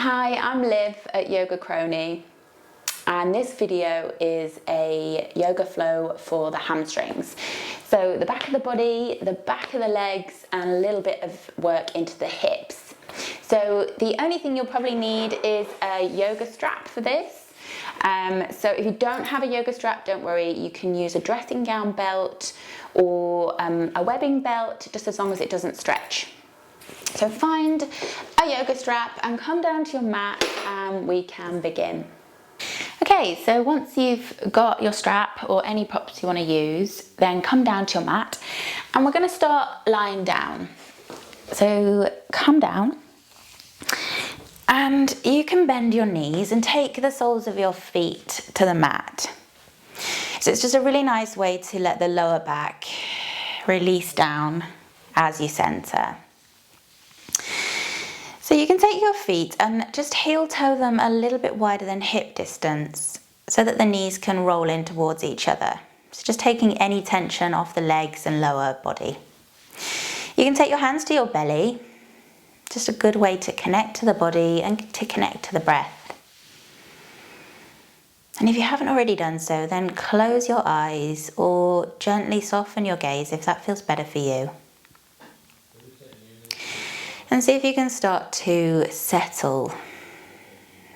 Hi, I'm Liv at Yogacrohnie, and this video is a yoga flow for the hamstrings. So the back of the body, the back of the legs, and a little bit of work into the hips. So the only thing you'll probably need is a yoga strap for this. So if you don't have a yoga strap, don't worry, you can use a dressing gown belt or a webbing belt, just as long as it doesn't stretch. So find a yoga strap and come down to your mat and we can begin. Okay, so once you've got your strap or any props you want to use, then come down to your mat and we're going to start lying down. So come down and you can bend your knees and take the soles of your feet to the mat. So it's just a really nice way to let the lower back release down as you center. So you can take your feet and just heel toe them a little bit wider than hip distance so that the knees can roll in towards each other. So just taking any tension off the legs and lower body. You can take your hands to your belly, just a good way to connect to the body and to connect to the breath. And if you haven't already done so, then close your eyes or gently soften your gaze if that feels better for you. And see if you can start to settle,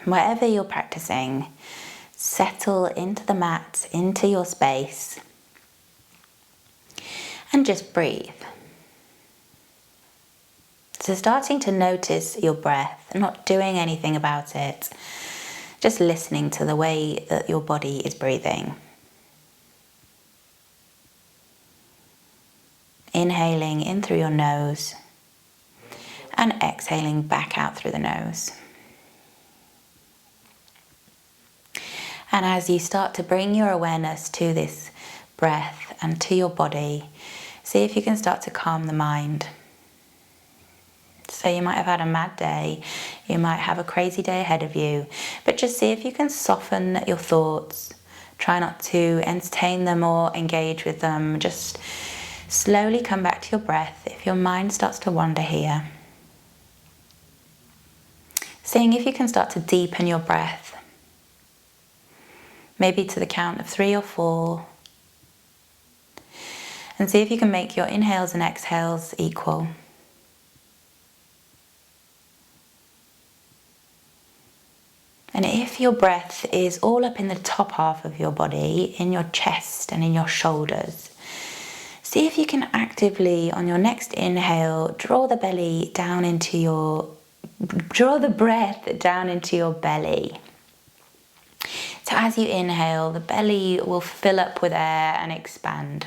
wherever you're practicing, settle into the mat, into your space, and just breathe. So starting to notice your breath, not doing anything about it, just listening to the way that your body is breathing. Inhaling in through your nose, and exhaling back out through the nose. And as you start to bring your awareness to this breath and to your body, see if you can start to calm the mind. So you might have had a mad day, you might have a crazy day ahead of you, but just see if you can soften your thoughts. Try not to entertain them or engage with them. Just slowly come back to your breath if your mind starts to wander here. Seeing if you can start to deepen your breath, maybe to the count of 3 or 4, and see if you can make your inhales and exhales equal. And if your breath is all up in the top half of your body, in your chest and in your shoulders, see if you can actively, on your next inhale, draw the breath down into your belly. So as you inhale, the belly will fill up with air and expand.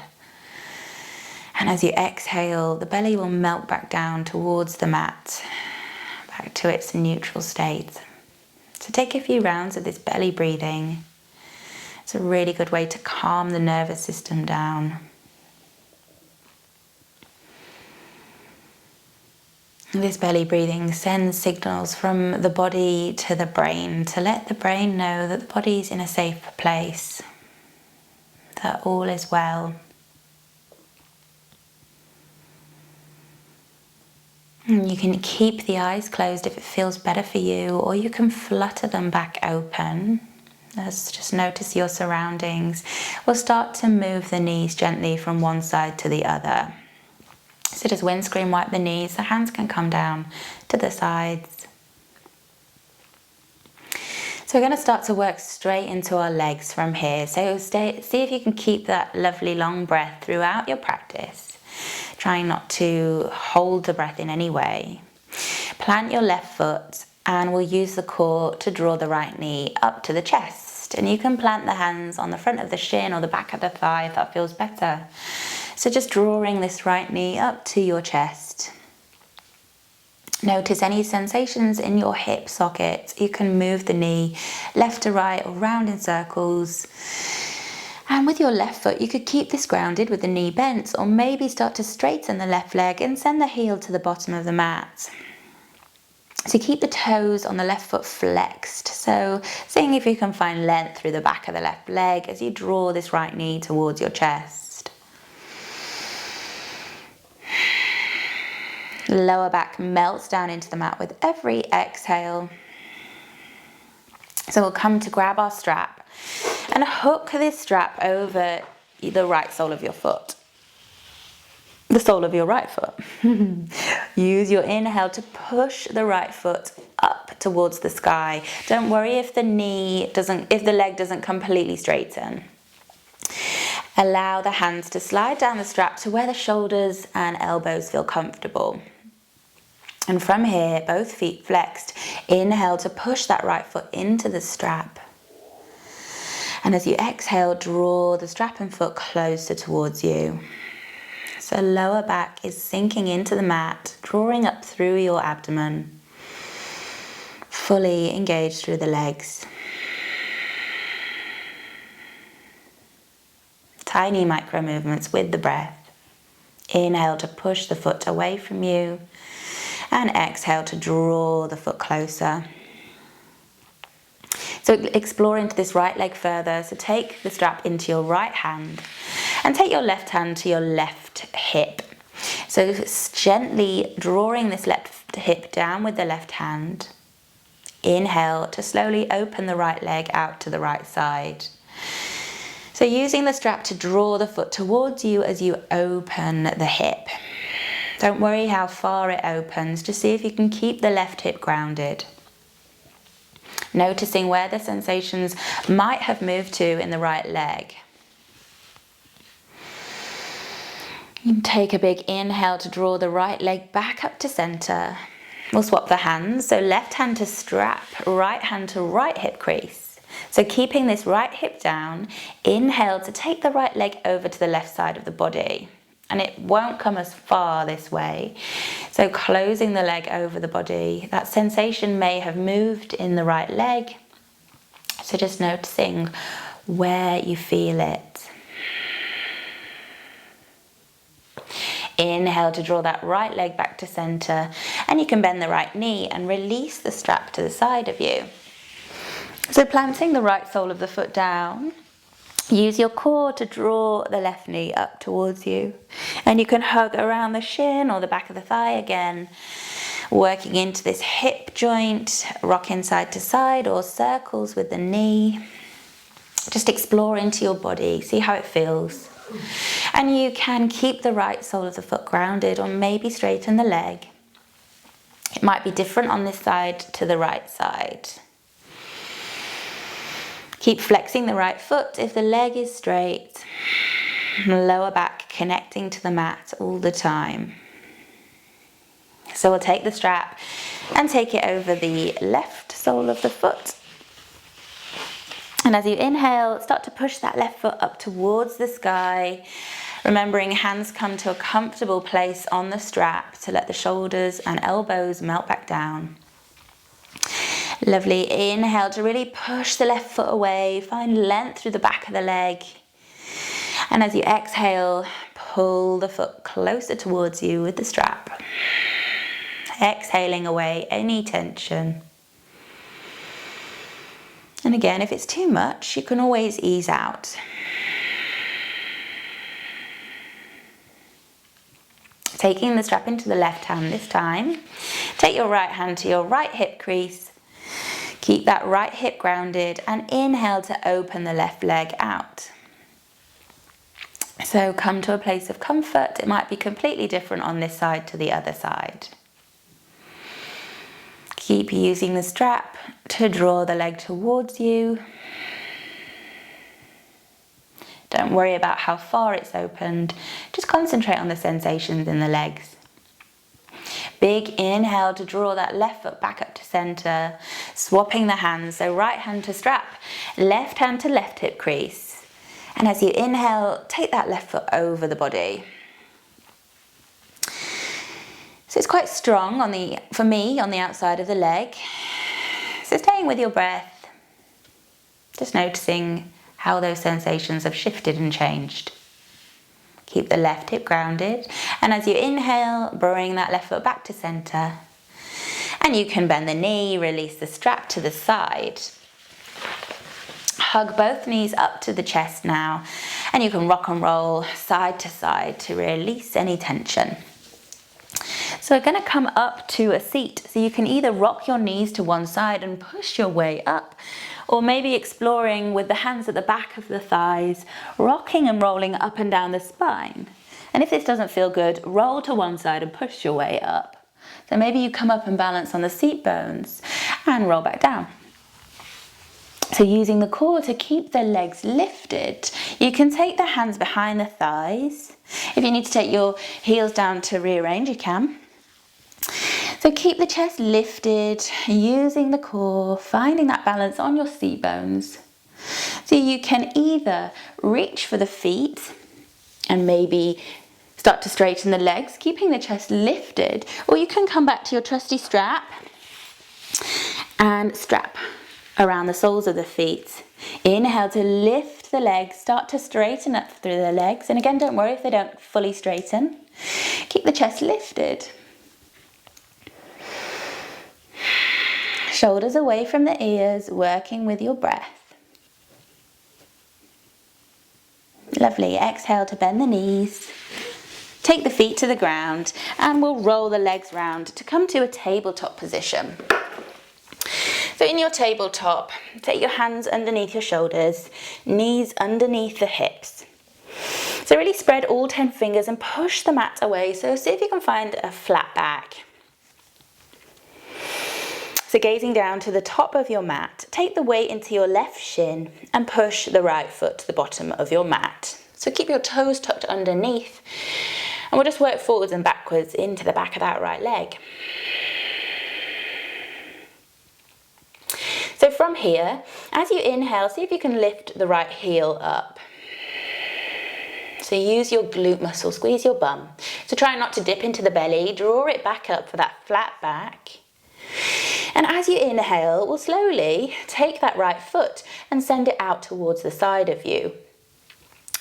And as you exhale, the belly will melt back down towards the mat, back to its neutral state. So take a few rounds of this belly breathing. It's a really good way to calm the nervous system down. This belly breathing sends signals from the body to the brain to let the brain know that the body's in a safe place, that all is well. And you can keep the eyes closed if it feels better for you, or you can flutter them back open. Just notice your surroundings. We'll start to move the knees gently from one side to the other. So just windscreen wipe the knees, the hands can come down to the sides. So we're going to start to work straight into our legs from here. So see if you can keep that lovely long breath throughout your practice. Trying not to hold the breath in any way. Plant your left foot and we'll use the core to draw the right knee up to the chest. And you can plant the hands on the front of the shin or the back of the thigh if that feels better. So just drawing this right knee up to your chest. Notice any sensations in your hip socket. You can move the knee left to right or round in circles. And with your left foot, you could keep this grounded with the knee bent, or maybe start to straighten the left leg and send the heel to the bottom of the mat. So keep the toes on the left foot flexed. So seeing if you can find length through the back of the left leg as you draw this right knee towards your chest. Lower back melts down into the mat with every exhale. So we'll come to grab our strap and hook this strap over the right sole of your foot. The sole of your right foot. Use your inhale to push the right foot up towards the sky. Don't worry if the leg doesn't completely straighten. Allow the hands to slide down the strap to where the shoulders and elbows feel comfortable. And from here, both feet flexed. Inhale to push that right foot into the strap. And as you exhale, draw the strap and foot closer towards you. So lower back is sinking into the mat, drawing up through your abdomen. Fully engaged through the legs. Tiny micro movements with the breath. Inhale to push the foot away from you. And exhale to draw the foot closer. So explore into this right leg further. So take the strap into your right hand and take your left hand to your left hip. So gently drawing this left hip down with the left hand. Inhale to slowly open the right leg out to the right side. So using the strap to draw the foot towards you as you open the hip. Don't worry how far it opens, just see if you can keep the left hip grounded. Noticing where the sensations might have moved to in the right leg. You can take a big inhale to draw the right leg back up to center. We'll swap the hands, so left hand to strap, right hand to right hip crease. So keeping this right hip down, inhale to take the right leg over to the left side of the body. And it won't come as far this way. So closing the leg over the body, that sensation may have moved in the right leg. So just noticing where you feel it. Inhale to draw that right leg back to center, and you can bend the right knee and release the strap to the side of you. So planting the right sole of the foot down, use your core to draw the left knee up towards you. And you can hug around the shin or the back of the thigh again, working into this hip joint, rocking side to side or circles with the knee. Just explore into your body, see how it feels. And you can keep the right sole of the foot grounded or maybe straighten the leg. It might be different on this side to the right side. Keep flexing the right foot if the leg is straight. Lower back connecting to the mat all the time. So we'll take the strap and take it over the left sole of the foot. And as you inhale, start to push that left foot up towards the sky. Remembering hands come to a comfortable place on the strap to let the shoulders and elbows melt back down. Lovely. Inhale to really push the left foot away. Find length through the back of the leg. And as you exhale, pull the foot closer towards you with the strap. Exhaling away any tension. And again, if it's too much, you can always ease out. Taking the strap into the left hand this time. Take your right hand to your right hip crease. Keep that right hip grounded and inhale to open the left leg out. So come to a place of comfort. It might be completely different on this side to the other side. Keep using the strap to draw the leg towards you. Don't worry about how far it's opened. Just concentrate on the sensations in the legs. Big inhale to draw that left foot back up to center. Swapping the hands, so right hand to strap, left hand to left hip crease. And as you inhale, take that left foot over the body. So it's quite strong for me, on the outside of the leg. So staying with your breath, just noticing how those sensations have shifted and changed. Keep the left hip grounded. And as you inhale, bring that left foot back to center. And you can bend the knee, release the strap to the side. Hug both knees up to the chest now. And you can rock and roll side to side to release any tension. So we're going to come up to a seat. So you can either rock your knees to one side and push your way up, or maybe exploring with the hands at the back of the thighs, rocking and rolling up and down the spine. And if this doesn't feel good, roll to one side and push your way up. So maybe you come up and balance on the seat bones and roll back down. So using the core to keep the legs lifted, you can take the hands behind the thighs. If you need to take your heels down to rearrange, you can. So keep the chest lifted, using the core, finding that balance on your seat bones. So you can either reach for the feet and maybe start to straighten the legs, keeping the chest lifted, or you can come back to your trusty strap and strap around the soles of the feet. Inhale to lift the legs, start to straighten up through the legs. And again, don't worry if they don't fully straighten. Keep the chest lifted. Shoulders away from the ears, working with your breath. Lovely. Exhale to bend the knees. Take the feet to the ground and we'll roll the legs round to come to a tabletop position. So in your tabletop, take your hands underneath your shoulders, knees underneath the hips. So really spread all 10 fingers and push the mat away. So see if you can find a flat back. So gazing down to the top of your mat, take the weight into your left shin and push the right foot to the bottom of your mat. So keep your toes tucked underneath and we'll just work forwards and backwards into the back of that right leg. So from here, as you inhale, see if you can lift the right heel up. So use your glute muscle, squeeze your bum. So try not to dip into the belly, draw it back up for that flat back. And as you inhale, we'll slowly take that right foot and send it out towards the side of you.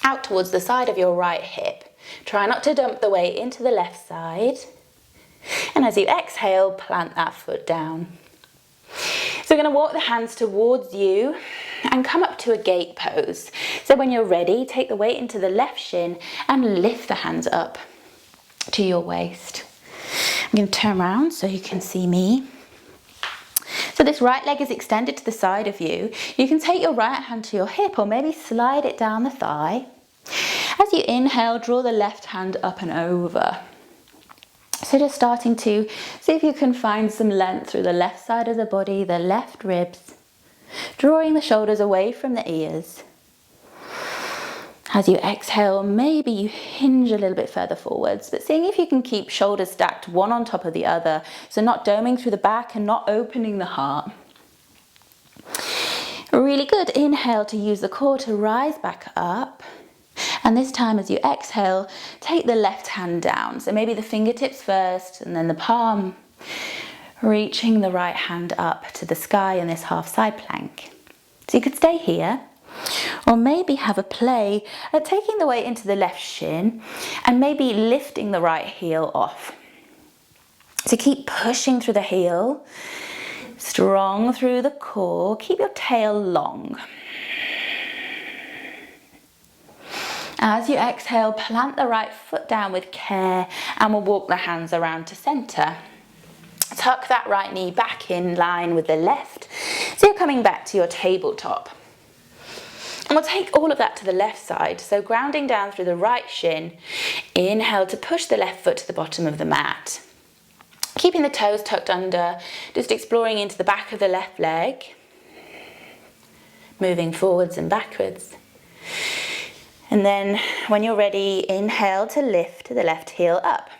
Out towards the side of your right hip. Try not to dump the weight into the left side. And as you exhale, plant that foot down. So we're going to walk the hands towards you and come up to a gate pose. So when you're ready, take the weight into the left shin and lift the hands up to your waist. I'm going to turn around so you can see me. So this right leg is extended to the side of you. You can take your right hand to your hip or maybe slide it down the thigh. As you inhale, draw the left hand up and over. So just starting to see if you can find some length through the left side of the body, the left ribs, drawing the shoulders away from the ears. As you exhale, maybe you hinge a little bit further forwards, but seeing if you can keep shoulders stacked one on top of the other, so not doming through the back and not opening the heart. Really good. Inhale to use the core to rise back up. And this time as you exhale, take the left hand down. So maybe the fingertips first and then the palm, reaching the right hand up to the sky in this half side plank. So you could stay here, or maybe have a play at taking the weight into the left shin and maybe lifting the right heel off. So keep pushing through the heel, strong through the core, keep your tail long. As you exhale, plant the right foot down with care and we'll walk the hands around to center. Tuck that right knee back in line with the left. So you're coming back to your tabletop. And we'll take all of that to the left side. So grounding down through the right shin. Inhale to push the left foot to the bottom of the mat. Keeping the toes tucked under, just exploring into the back of the left leg. Moving forwards and backwards. And then when you're ready, inhale to lift the left heel up.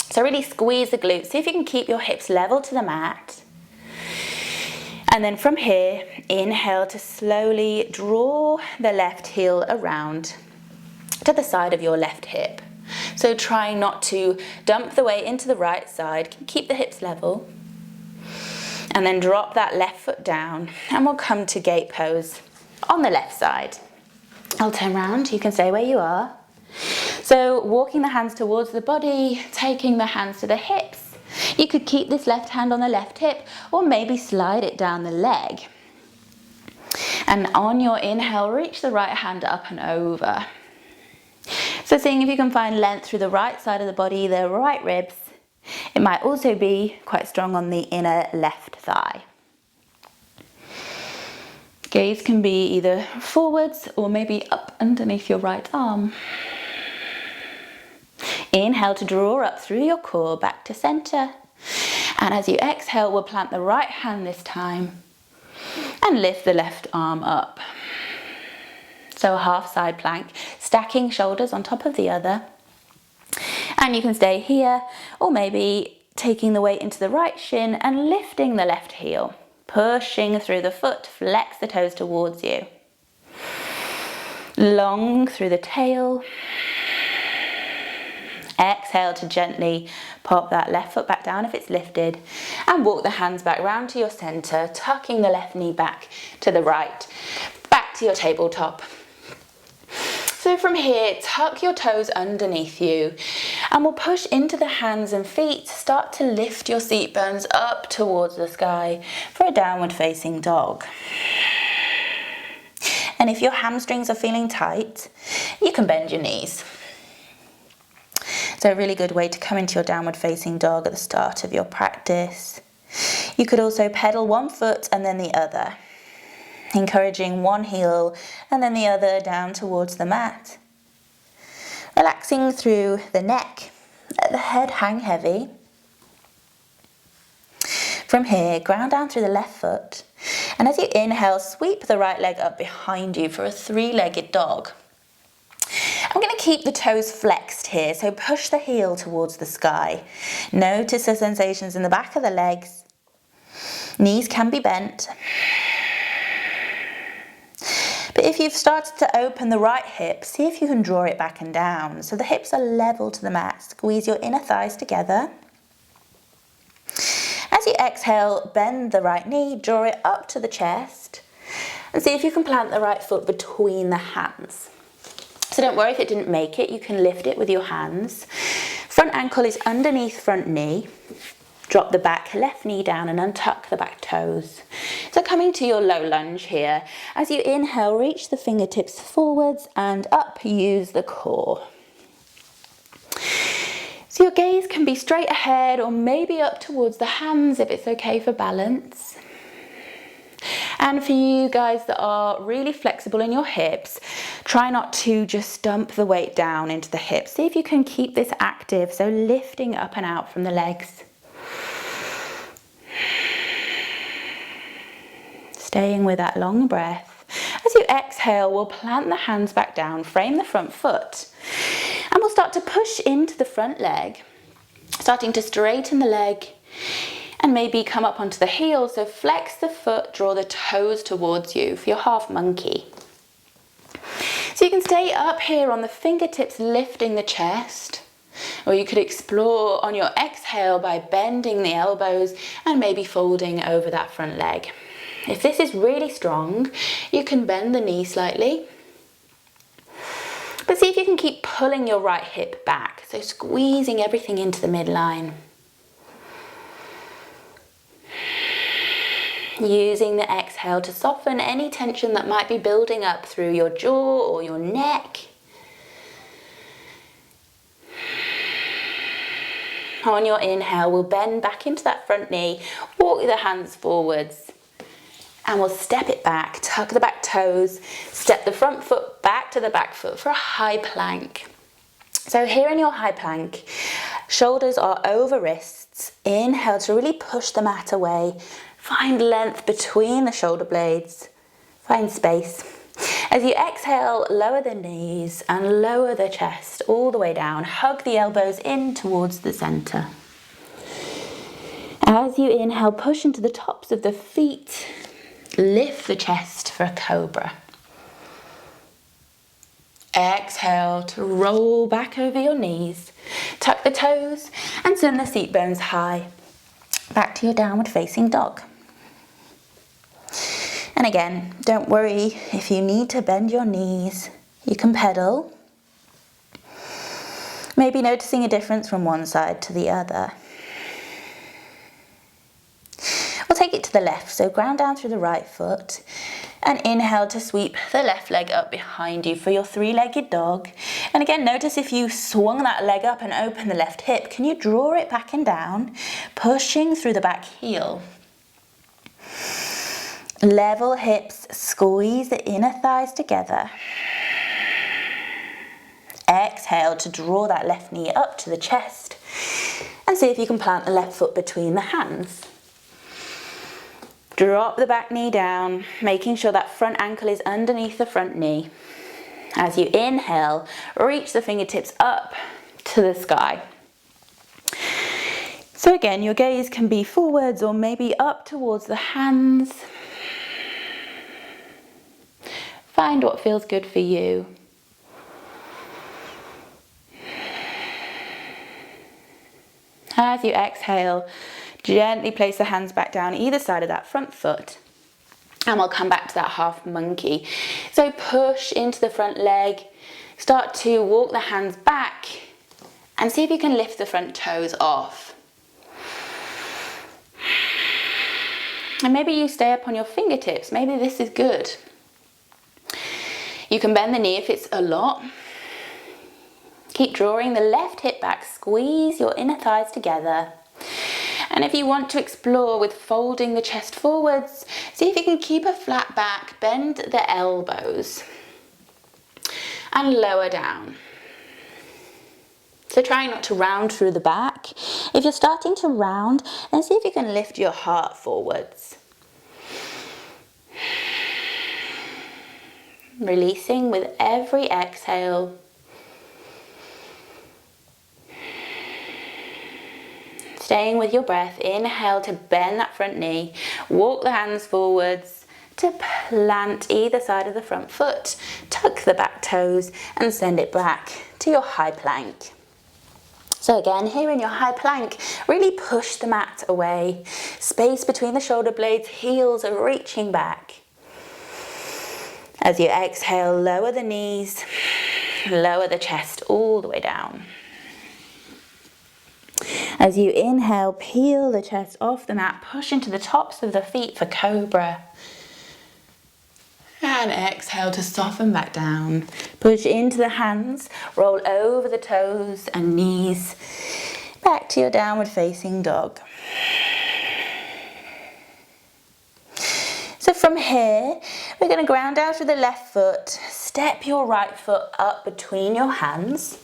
So really squeeze the glutes. See if you can keep your hips level to the mat. And then from here, inhale to slowly draw the left heel around to the side of your left hip. So try not to dump the weight into the right side. Keep the hips level. And then drop that left foot down. And we'll come to gate pose on the left side. I'll turn around, you can stay where you are. So walking the hands towards the body, taking the hands to the hips. You could keep this left hand on the left hip or maybe slide it down the leg. And on your inhale, reach the right hand up and over. So seeing if you can find length through the right side of the body, the right ribs. It might also be quite strong on the inner left thigh. Gaze can be either forwards or maybe up underneath your right arm. Inhale to draw up through your core back to center. And as you exhale, we'll plant the right hand this time and lift the left arm up. So a half side plank, stacking shoulders on top of the other. And you can stay here, or maybe taking the weight into the right shin and lifting the left heel. Pushing through the foot, flex the toes towards you. Long through the tail. Exhale to gently pop that left foot back down if it's lifted. And walk the hands back round to your center, tucking the left knee back to the right. Back to your tabletop. So from here, tuck your toes underneath you and we'll push into the hands and feet. Start to lift your seat bones up towards the sky for a downward facing dog. And if your hamstrings are feeling tight, you can bend your knees. So a really good way to come into your downward facing dog at the start of your practice. You could also pedal one foot and then the other, encouraging one heel and then the other down towards the mat. Relaxing through the neck, let the head hang heavy. From here, ground down through the left foot, and as you inhale, sweep the right leg up behind you for a three-legged dog. I'm going to keep the toes flexed here, so push the heel towards the sky. Notice the sensations in the back of the legs. Knees can be bent. But if you've started to open the right hip, see if you can draw it back and down. So the hips are level to the mat. Squeeze your inner thighs together. As you exhale, bend the right knee, draw it up to the chest. And see if you can plant the right foot between the hands. So don't worry if it didn't make it, you can lift it with your hands. Front ankle is underneath front knee. Drop the back left knee down and untuck the back toes. So coming to your low lunge here. As you inhale, reach the fingertips forwards and up, use the core. So your gaze can be straight ahead or maybe up towards the hands if it's okay for balance. And for you guys that are really flexible in your hips, try not to just dump the weight down into the hips. See if you can keep this active, so lifting up and out from the legs. Staying with that long breath. As you exhale, we'll plant the hands back down, frame the front foot, and we'll start to push into the front leg, starting to straighten the leg and maybe come up onto the heel. So flex the foot, draw the toes towards you for your half monkey. So you can stay up here on the fingertips, lifting the chest, or you could explore on your exhale by bending the elbows and maybe folding over that front leg. If this is really strong, you can bend the knee slightly. But see if you can keep pulling your right hip back, so squeezing everything into the midline. Using the exhale to soften any tension that might be building up through your jaw or your neck. On your inhale, we'll bend back into that front knee, walk the hands forwards, and we'll step it back, tuck the back toes, step the front foot back to the back foot for a high plank. So here in your high plank, shoulders are over wrists. Inhale to really push the mat away. Find length between the shoulder blades. Find space. As you exhale, lower the knees and lower the chest all the way down. Hug the elbows in towards the center. As you inhale, push into the tops of the feet. Lift the chest for a cobra. Exhale to roll back over your knees. Tuck the toes and send the seat bones high. Back to your downward facing dog. And again, don't worry if you need to bend your knees. You can pedal. Maybe noticing a difference from one side to the other. We'll take it to the left, so ground down through the right foot and inhale to sweep the left leg up behind you for your three-legged dog. And again, notice if you swung that leg up and open the left hip, can you draw it back and down, pushing through the back heel? Level hips, squeeze the inner thighs together. Exhale to draw that left knee up to the chest and see if you can plant the left foot between the hands. Drop the back knee down, making sure that front ankle is underneath the front knee. As you inhale, reach the fingertips up to the sky. So again, your gaze can be forwards or maybe up towards the hands. Find what feels good for you. As you exhale, gently place the hands back down either side of that front foot. And we'll come back to that half monkey. So push into the front leg, start to walk the hands back and see if you can lift the front toes off. And maybe you stay up on your fingertips, maybe this is good. You can bend the knee if it's a lot. Keep drawing the left hip back, squeeze your inner thighs together. And if you want to explore with folding the chest forwards, see if you can keep a flat back, bend the elbows and lower down. So try not to round through the back. If you're starting to round, then see if you can lift your heart forwards. Releasing with every exhale. Staying with your breath, inhale to bend that front knee, walk the hands forwards to plant either side of the front foot, tuck the back toes and send it back to your high plank. So again, here in your high plank, really push the mat away, space between the shoulder blades, heels are reaching back. As you exhale, lower the knees, lower the chest all the way down. As you inhale, peel the chest off the mat, push into the tops of the feet for cobra. And exhale to soften back down. Push into the hands, roll over the toes and knees, back to your downward facing dog. So from here, we're going to ground out with the left foot, step your right foot up between your hands.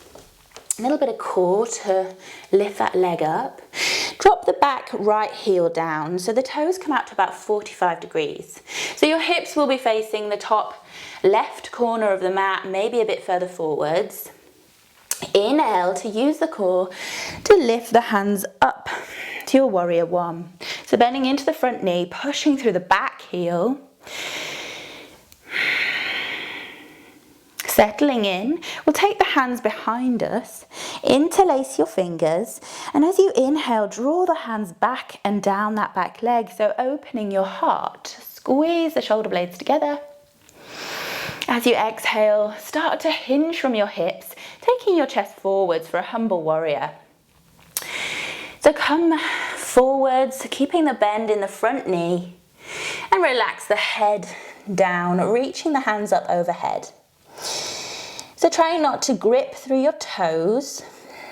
A little bit of core to lift that leg up. Drop the back right heel down so the toes come out to about 45 degrees. So your hips will be facing the top left corner of the mat, maybe a bit further forwards. Inhale to use the core to lift the hands up to your warrior one. So bending into the front knee, pushing through the back heel. Settling in, we'll take the hands behind us, interlace your fingers, and as you inhale, draw the hands back and down that back leg, so opening your heart. Squeeze the shoulder blades together. As you exhale, start to hinge from your hips, taking your chest forwards for a humble warrior. So come forwards, keeping the bend in the front knee, and relax the head down, reaching the hands up overhead. So try not to grip through your toes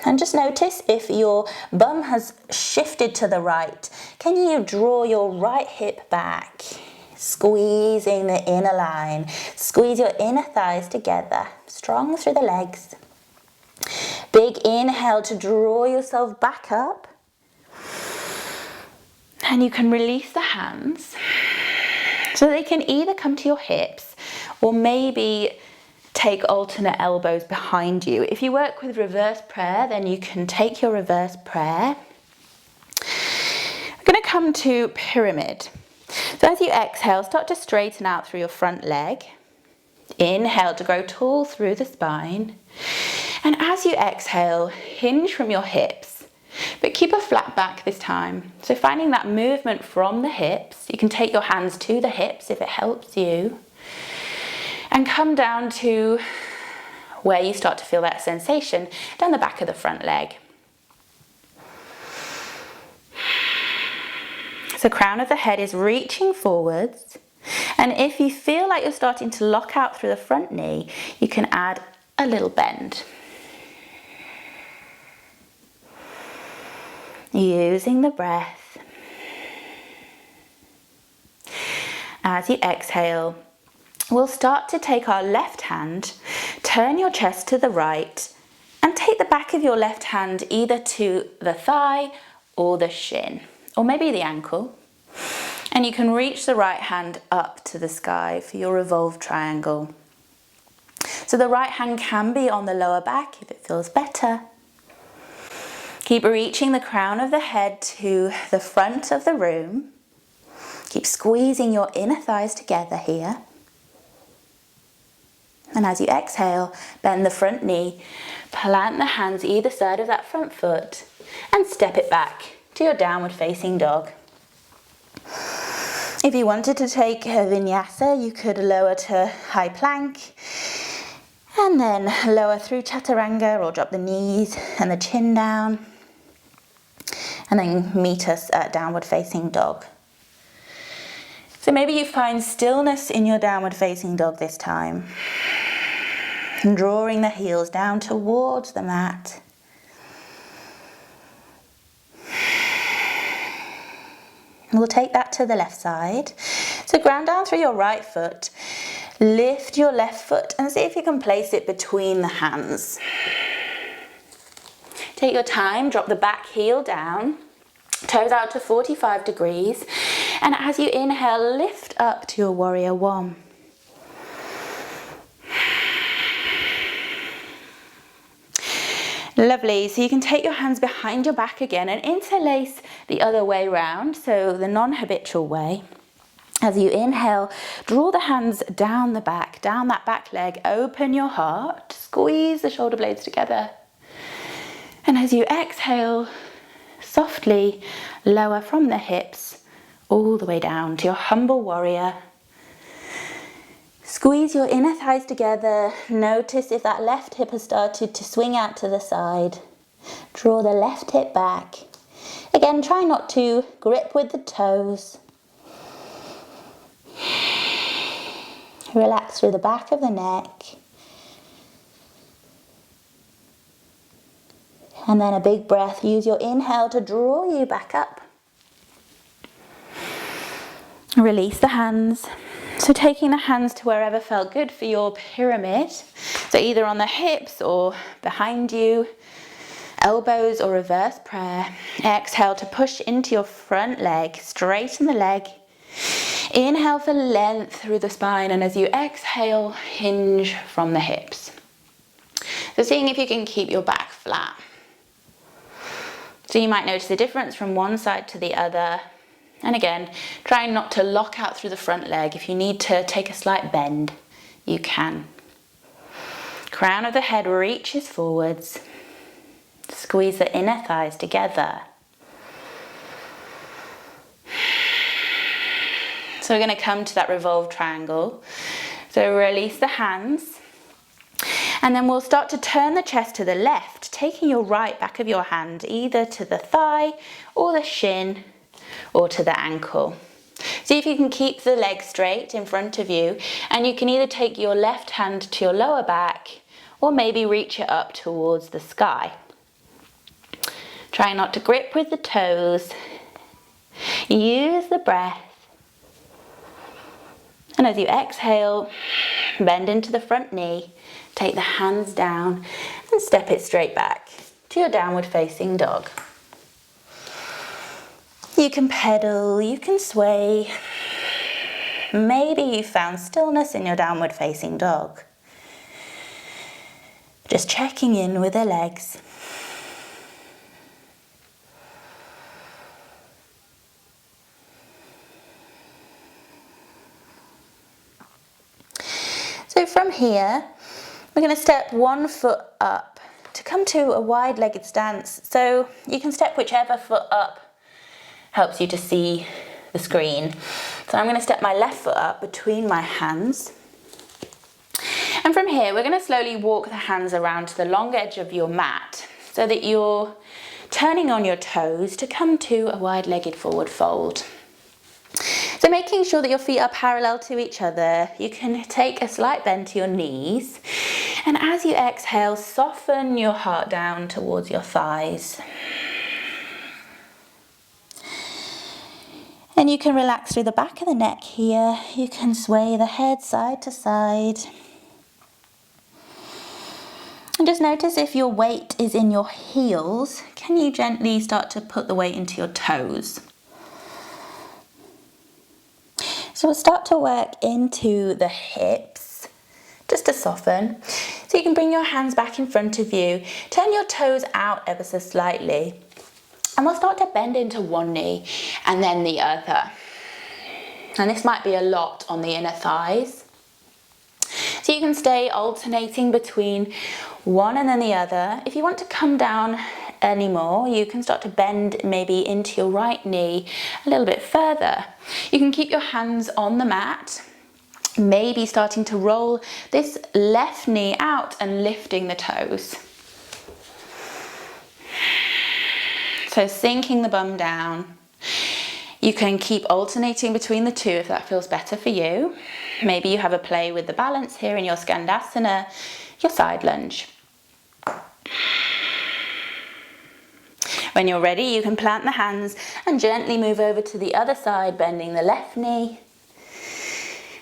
and just notice if your bum has shifted to the right. Can you draw your right hip back, squeezing the inner line. Squeeze your inner thighs together, strong through the legs. Big inhale to draw yourself back up. And you can release the hands so they can either come to your hips or maybe take alternate elbows behind you. If you work with reverse prayer, then you can take your reverse prayer. We're going to come to pyramid. So as you exhale, start to straighten out through your front leg. Inhale to grow tall through the spine. And as you exhale, hinge from your hips, but keep a flat back this time. So finding that movement from the hips, you can take your hands to the hips if it helps you. And come down to where you start to feel that sensation down the back of the front leg. So crown of the head is reaching forwards. And if you feel like you're starting to lock out through the front knee, you can add a little bend. Using the breath. as you exhale, we'll start to take our left hand, turn your chest to the right, and take the back of your left hand either to the thigh or the shin, or maybe the ankle. And you can reach the right hand up to the sky for your revolved triangle. So the right hand can be on the lower back if it feels better. Keep reaching the crown of the head to the front of the room. Keep squeezing your inner thighs together here. And as you exhale, bend the front knee, plant the hands either side of that front foot, and step it back to your downward facing dog. If you wanted to take a vinyasa, you could lower to high plank, and then lower through chaturanga, or drop the knees and the chin down, and then meet us at downward facing dog. So maybe you find stillness in your downward facing dog this time, and drawing the heels down towards the mat. We'll take that to the left side. So ground down through your right foot, lift your left foot and see if you can place it between the hands. Take your time, drop the back heel down, toes out to 45 degrees, and as you inhale, lift up to your warrior one. Lovely, so you can take your hands behind your back again and interlace the other way round, so the non-habitual way. As you inhale, draw the hands down the back, down that back leg, open your heart, squeeze the shoulder blades together. And as you exhale, softly lower from the hips all the way down to your humble warrior. Squeeze your inner thighs together. Notice if that left hip has started to swing out to the side. Draw the left hip back. Again, try not to grip with the toes. Relax through the back of the neck. And then a big breath. Use your inhale to draw you back up. Release the hands. So taking the hands to wherever felt good for your pyramid. So either on the hips or behind you. Elbows or reverse prayer. Exhale to push into your front leg. Straighten the leg. Inhale for length through the spine, and as you exhale, hinge from the hips. So seeing if you can keep your back flat. So you might notice the difference from one side to the other. And again, trying not to lock out through the front leg. If you need to take a slight bend, you can. Crown of the head reaches forwards. Squeeze the inner thighs together. So we're going to come to that revolved triangle. So release the hands. And then we'll start to turn the chest to the left, taking your right back of your hand either to the thigh or the shin or to the ankle. See if you can keep the leg straight in front of you, and you can either take your left hand to your lower back or maybe reach it up towards the sky. Try not to grip with the toes. Use the breath. And as you exhale, bend into the front knee, take the hands down and step it straight back to your downward facing dog. You can pedal, you can sway. Maybe you found stillness in your downward facing dog. Just checking in with the legs. So from here, we're going to step one foot up to come to a wide-legged stance. So you can step whichever foot up helps you to see the screen. So I'm going to step my left foot up between my hands. And from here, we're going to slowly walk the hands around to the long edge of your mat so that you're turning on your toes to come to a wide-legged forward fold. So making sure that your feet are parallel to each other, you can take a slight bend to your knees, and as you exhale, soften your heart down towards your thighs. And you can relax through the back of the neck here. You can sway the head side to side. And just notice if your weight is in your heels, can you gently start to put the weight into your toes? So we'll start to work into the hips, just to soften. So you can bring your hands back in front of you, turn your toes out ever so slightly. And we'll start to bend into one knee and then the other. And this might be a lot on the inner thighs. So you can stay alternating between one and then the other. If you want to come down anymore, you can start to bend maybe into your right knee a little bit further. You can keep your hands on the mat, maybe starting to roll this left knee out and lifting the toes. So sinking the bum down. You can keep alternating between the two if that feels better for you. Maybe you have a play with the balance here in your Skandasana, your side lunge. When you're ready, you can plant the hands and gently move over to the other side, bending the left knee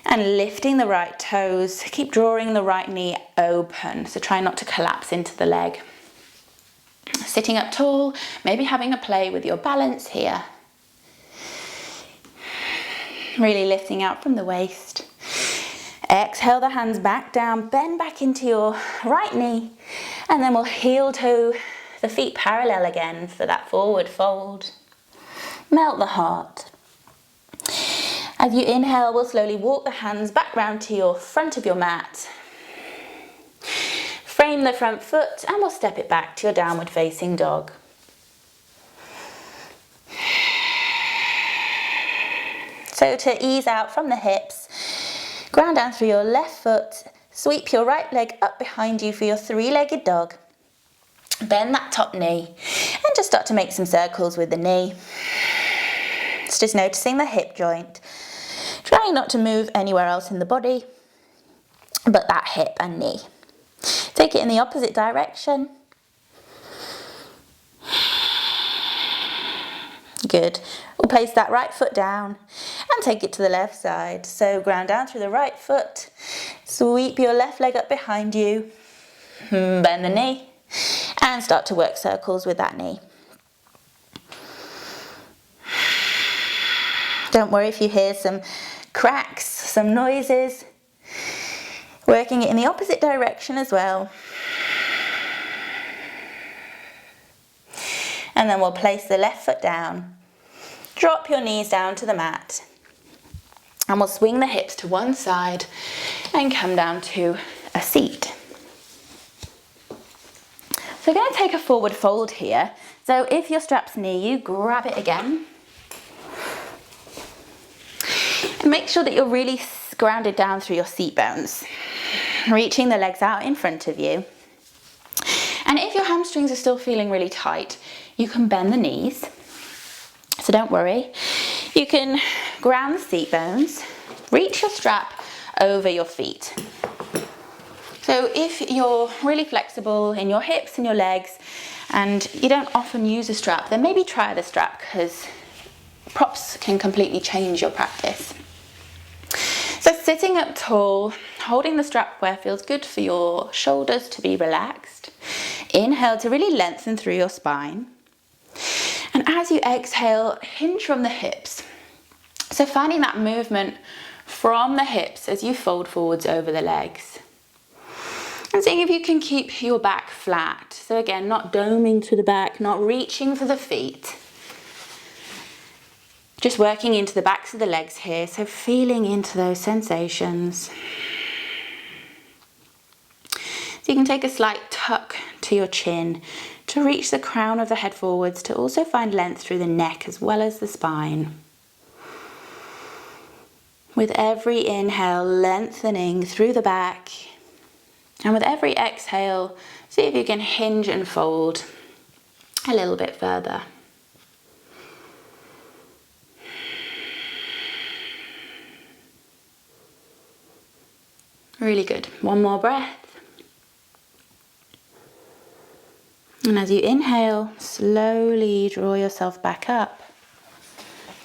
and lifting the right toes. Keep drawing the right knee open, so try not to collapse into the leg. Sitting up tall, maybe having a play with your balance here. Really lifting out from the waist. Exhale the hands back down, bend back into your right knee, and then we'll heel toe the feet parallel again for that forward fold. Melt the heart. As you inhale, we'll slowly walk the hands back round to your front of your mat. Frame the front foot and we'll step it back to your downward facing dog. So to ease out from the hips, ground down through your left foot, sweep your right leg up behind you for your three-legged dog. Bend that top knee and just start to make some circles with the knee. It's just noticing the hip joint. Trying not to move anywhere else in the body, but that hip and knee. Take it in the opposite direction. Good. We'll place that right foot down and take it to the left side. So ground down through the right foot, sweep your left leg up behind you, bend the knee, and start to work circles with that knee. Don't worry if you hear some cracks, some noises. Working it in the opposite direction as well. And then we'll place the left foot down. Drop your knees down to the mat. And we'll swing the hips to one side and come down to a seat. So we're going to take a forward fold here. So if your strap's near you, grab it again. And make sure that you're really grounded down through your seat bones. Reaching the legs out in front of you. And if your hamstrings are still feeling really tight, you can bend the knees. So don't worry. You can ground the seat bones. Reach your strap over your feet. So if you're really flexible in your hips and your legs and you don't often use a strap, then maybe try the strap because props can completely change your practice. So sitting up tall, holding the strap where it feels good for your shoulders to be relaxed. Inhale to really lengthen through your spine. And as you exhale, hinge from the hips. So finding that movement from the hips as you fold forwards over the legs. And seeing if you can keep your back flat. So again, not doming to the back, not reaching for the feet. Just working into the backs of the legs here, so feeling into those sensations. So you can take a slight tuck to your chin to reach the crown of the head forwards, to also find length through the neck as well as the spine. With every inhale, lengthening through the back. And with every exhale, see if you can hinge and fold a little bit further. Really good. One more breath. And as you inhale, slowly draw yourself back up.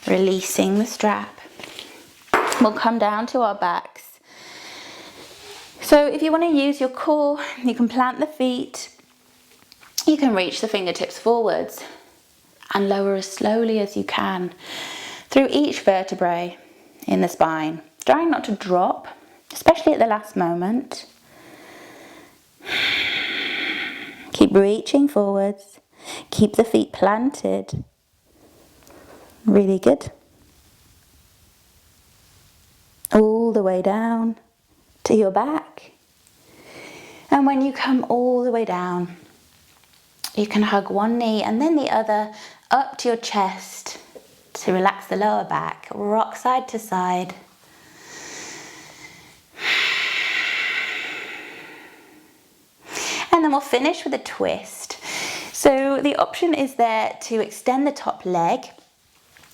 Releasing the strap. We'll come down to our backs. So if you want to use your core, you can plant the feet. You can reach the fingertips forwards and lower as slowly as you can through each vertebrae in the spine, trying not to drop, especially at the last moment. Keep reaching forwards. Keep the feet planted. Really good. All the way down to your back. And when you come all the way down, you can hug one knee and then the other up to your chest to relax the lower back. Rock side to side. And then we'll finish with a twist. So the option is there to extend the top leg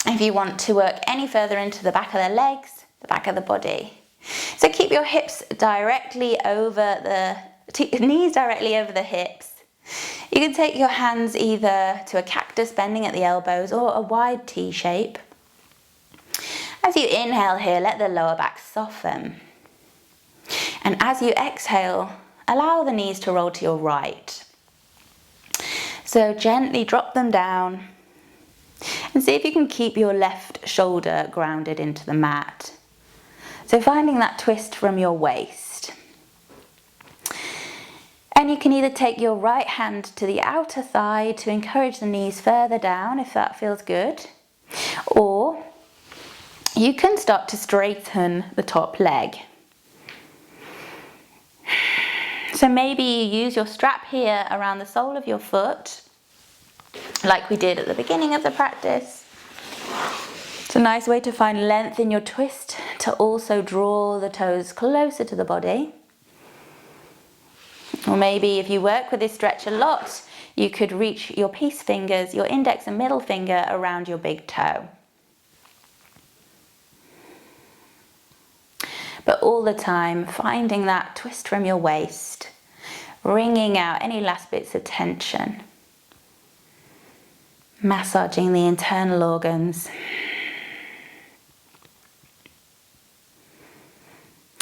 if you want to work any further into the back of the legs, the back of the body. So keep your hips directly over knees directly over the hips. You can take your hands either to a cactus bending at the elbows or a wide T shape. As you inhale here, let the lower back soften. And as you exhale, allow the knees to roll to your right. So gently drop them down and see if you can keep your left shoulder grounded into the mat. So finding that twist from your waist. And you can either take your right hand to the outer thigh to encourage the knees further down if that feels good, or you can start to straighten the top leg. So maybe you use your strap here around the sole of your foot, like we did at the beginning of the practice. It's a nice way to find length in your twist to also draw the toes closer to the body. Or maybe if you work with this stretch a lot, you could reach your peace fingers, your index and middle finger around your big toe. But all the time, finding that twist from your waist, wringing out any last bits of tension, massaging the internal organs.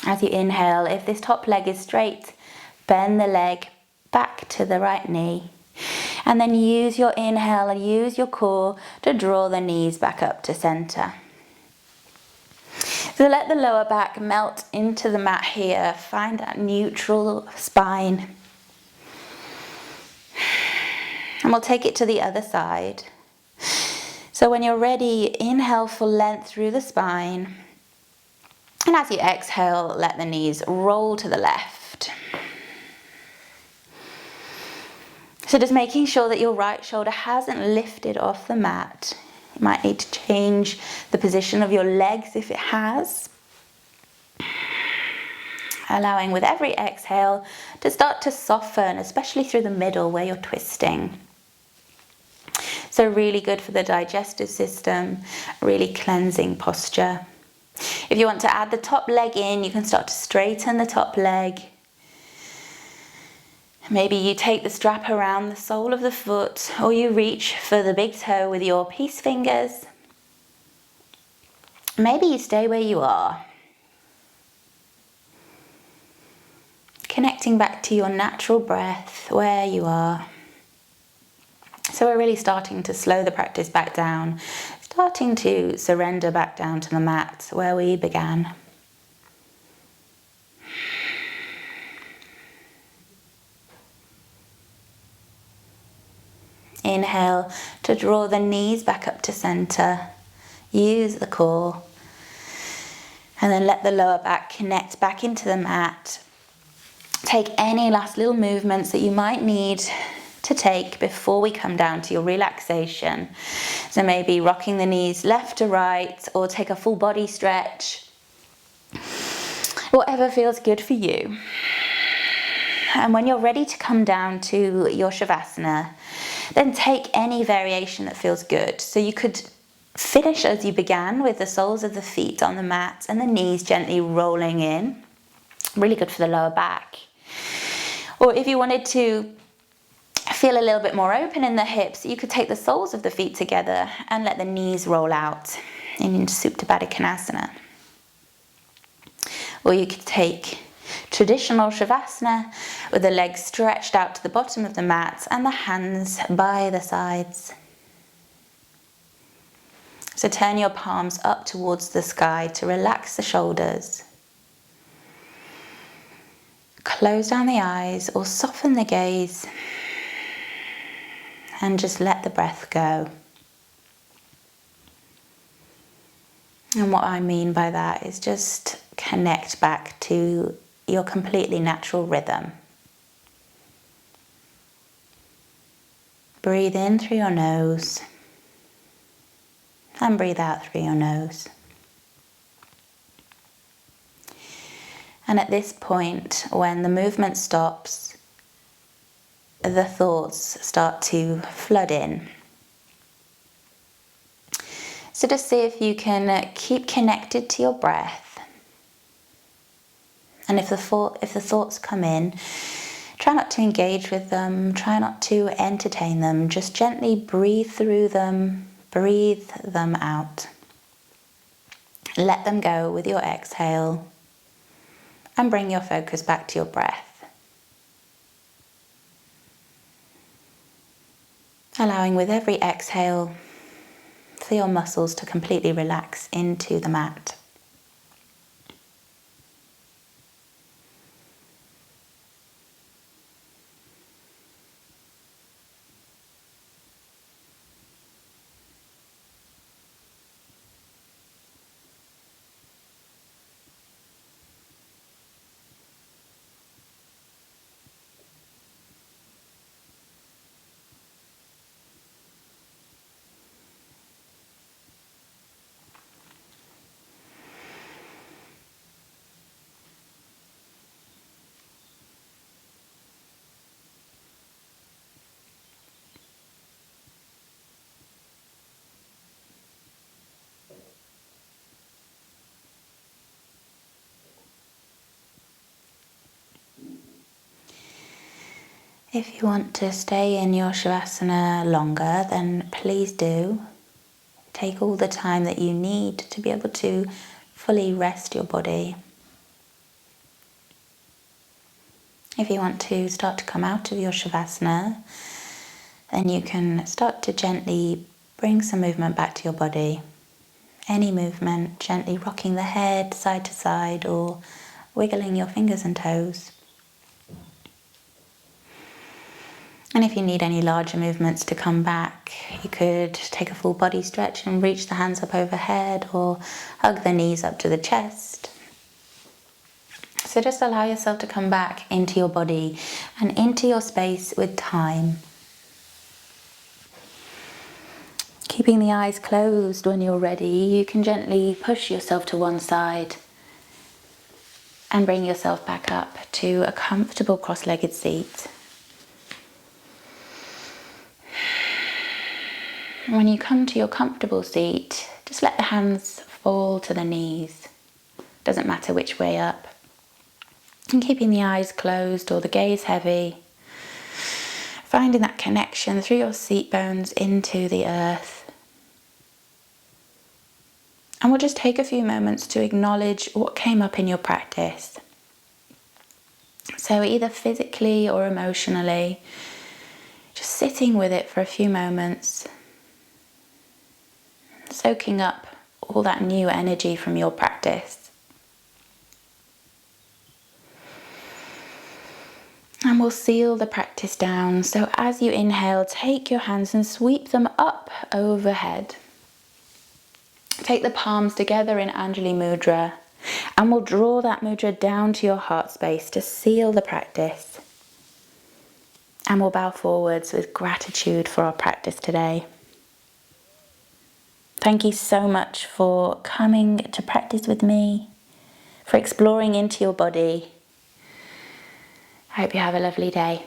As you inhale, if this top leg is straight, bend the leg back to the right knee. And then use your inhale and use your core to draw the knees back up to center. So let the lower back melt into the mat here. Find that neutral spine. And we'll take it to the other side. So when you're ready, inhale full length through the spine. And as you exhale, let the knees roll to the left. So just making sure that your right shoulder hasn't lifted off the mat. You might need to change the position of your legs if it has. Allowing with every exhale to start to soften, especially through the middle where you're twisting. So really good for the digestive system, really cleansing posture. If you want to add the top leg in, you can start to straighten the top leg. Maybe you take the strap around the sole of the foot, or you reach for the big toe with your peace fingers. Maybe you stay where you are. Connecting back to your natural breath, where you are. So we're really starting to slow the practice back down, starting to surrender back down to the mat where we began. Inhale to draw the knees back up to center. Use the core. And then let the lower back connect back into the mat. Take any last little movements that you might need to take before we come down to your relaxation. So maybe rocking the knees left to right, or take a full body stretch. Whatever feels good for you. And when you're ready to come down to your Savasana, then take any variation that feels good. So you could finish as you began with the soles of the feet on the mat and the knees gently rolling in. Really good for the lower back. Or if you wanted to feel a little bit more open in the hips, you could take the soles of the feet together and let the knees roll out. in Supta Baddha Konasana. Or you could take traditional Shavasana with the legs stretched out to the bottom of the mat and the hands by the sides. So turn your palms up towards the sky to relax the shoulders. Close down the eyes or soften the gaze and just let the breath go. And what I mean by that is just connect back to your completely natural rhythm. Breathe in through your nose and breathe out through your nose. And at this point, when the movement stops, the thoughts start to flood in. So just see if you can keep connected to your breath. And if the thoughts come in, try not to engage with them, try not to entertain them, just gently breathe through them, breathe them out. Let them go with your exhale and bring your focus back to your breath. Allowing with every exhale for your muscles to completely relax into the mat. If you want to stay in your Shavasana longer, then please do. Take all the time that you need to be able to fully rest your body. If you want to start to come out of your Shavasana, then you can start to gently bring some movement back to your body. Any movement, gently rocking the head side to side or wiggling your fingers and toes. And if you need any larger movements to come back, you could take a full body stretch and reach the hands up overhead or hug the knees up to the chest. So just allow yourself to come back into your body and into your space with time. Keeping the eyes closed when you're ready, you can gently push yourself to one side and bring yourself back up to a comfortable cross-legged seat. When you come to your comfortable seat, just let the hands fall to the knees. Doesn't matter which way up. And keeping the eyes closed or the gaze heavy. Finding that connection through your seat bones into the earth. And we'll just take a few moments to acknowledge what came up in your practice. So either physically or emotionally, just sitting with it for a few moments. Soaking up all that new energy from your practice. And we'll seal the practice down. So as you inhale, take your hands and sweep them up overhead. Take the palms together in Anjali Mudra. And we'll draw that mudra down to your heart space to seal the practice. And we'll bow forwards with gratitude for our practice today. Thank you so much for coming to practice with me, for exploring into your body. I hope you have a lovely day.